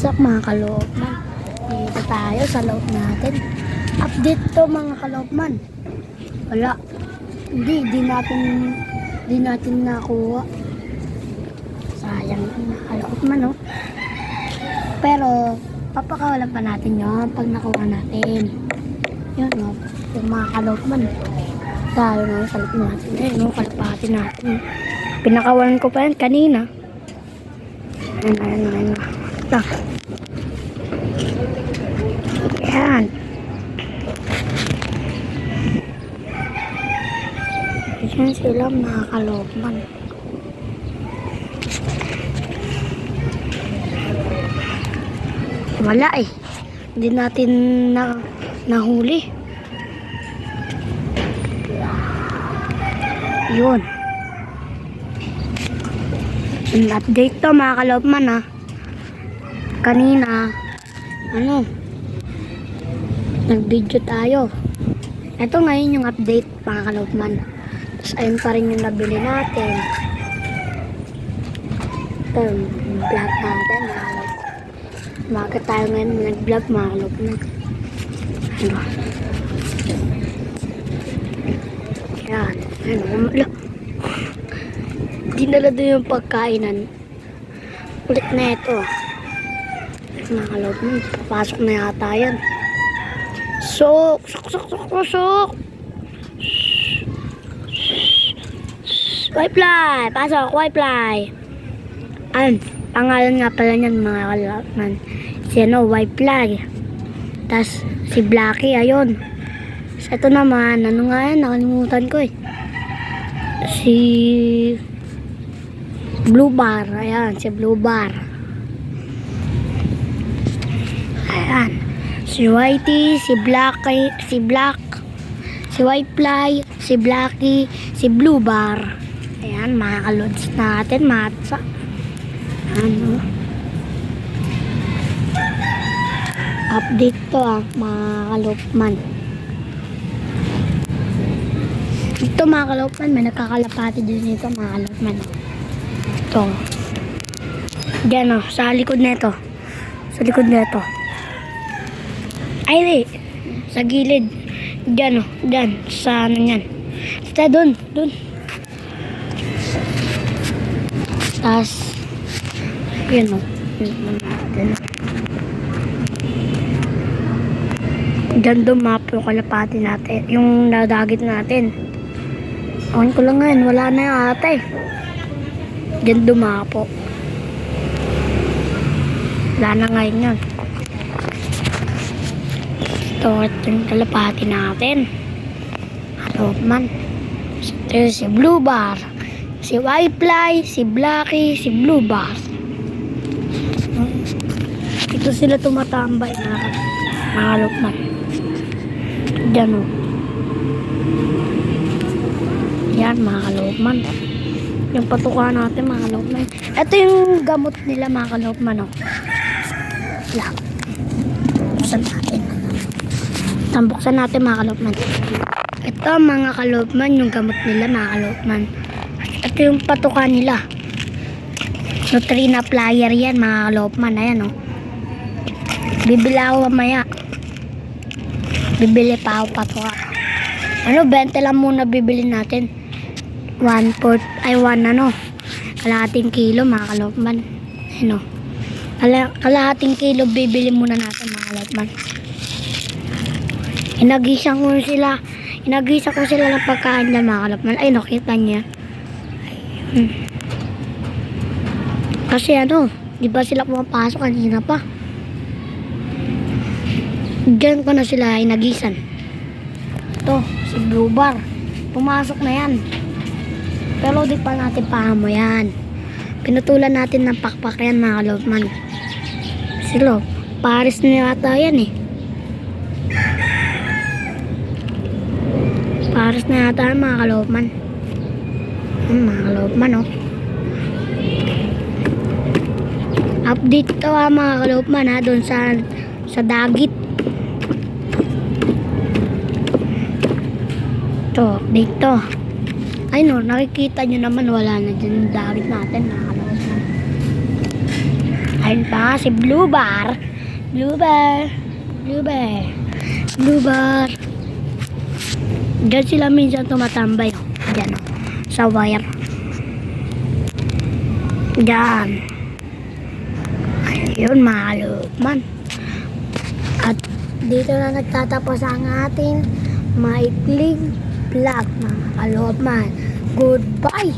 What's up mga kalooban? Dito tayo sa loob natin. Update to mga kalooban. Wala. Hindi natin nakuha. Sayang mga kalooban, no? Pero papakawalan pa natin yun pag nakuha natin. Yun, no? Yung mga kalooban. Lalo na yung kaloob natin. No? Kalapati natin. Pinakawalan ko pa yan kanina. Ayun. Ito. Yan. Yan sila mga kalooban. Wala eh. Hindi natin nahuli. Yun. Update to mga kalooban ha. Kanina nag-video tayo. Ito ngayon yung update mga kalooban. Tapos ayun pa rin yung nabili natin. Ito yung vlog natin mga kalooban. Bakit tayo ngayon nag-vlog mga kalooban? Yan. Dinala doon yung pagkainan. Ulit na ito. Mga kalooban, papasok na yata yan. Sok! White fly! Pasok, white fly! Ayun, pangalan nga pala niyan mga kalooban. Si white fly. Tas si Blacky, ayun. Sa ito naman, nga yan, nakalimutan ko eh. Si Blue Bar, ayan, si Blue Bar. Ayan. Si Whitey, si Blacky, si Black, si White Fly, si Blacky, si Blue Bar. Ayan, mga kalods natin, matsa. Ano? Update to mga kalooban. Ito mga kalooban, may nakakalapati din nito mga kalooban. Ito. Diyan sa likod nito. Sa likod nito. Ay, di. Sa gilid. Diyan diyan. Sa ano yan. Basta dun. Tapos, yun diyan dumap yung kalapati natin. Yung nadagit natin. Awan ko lang ngayon. Wala na yung ate. Diyan dumapo. Wala na ngayon yun. Ito yung kalapati natin. Kalooban. Ito si Blue Bar. Si White Fly. Si Blacky. Si Blue Bar. Ito sila tumatambay na mga kalooban. Diyan yan mga kalooban. Yung patukan natin mga kalooban. Ito yung gamot nila mga kalooban. Lang. Buksan natin mga kalooban. Ito mga kalooban yung gamot nila mga kalooban. Ito yung patukan nila. Nutrina plier yan mga kalooban. Ayan bibili ako mamaya. Bibili pa ako patuka. 20 lang muna bibili natin. 1/4 kalahating kilo mga kalooban. Kalahating kilo bibili muna natin mga kalooban. Inagisa ko sila ng pagkain na mga kalooban. Ay, nakita niya. Kasi di ba sila pumapasok kanina pa? Diyan ko na sila inagisan. Ito, si Blue Bar. Pumasok na yan. Pero di pa natin pahamo yan. Pinutulan natin ng pakpak yan mga kalooban. Silo, Paris na yata yan eh. Paris na yata yan mga kalooban. Mga kalooban Update to mga kalooban doon sa dagit. Ito, dito. Ay nakikita nyo naman wala na dyan yung dagit natin mga kalooban. Ayun pa si Blue Bar. Blue Bar. Blue Bar. Blue Bar. Diyan sila minsan tumatambay. Oh. Diyan oh. Sa wire. Diyan. Ayun, man. At dito na nagtatapos ang ating maikling vlog, mga kaloob man. Goodbye!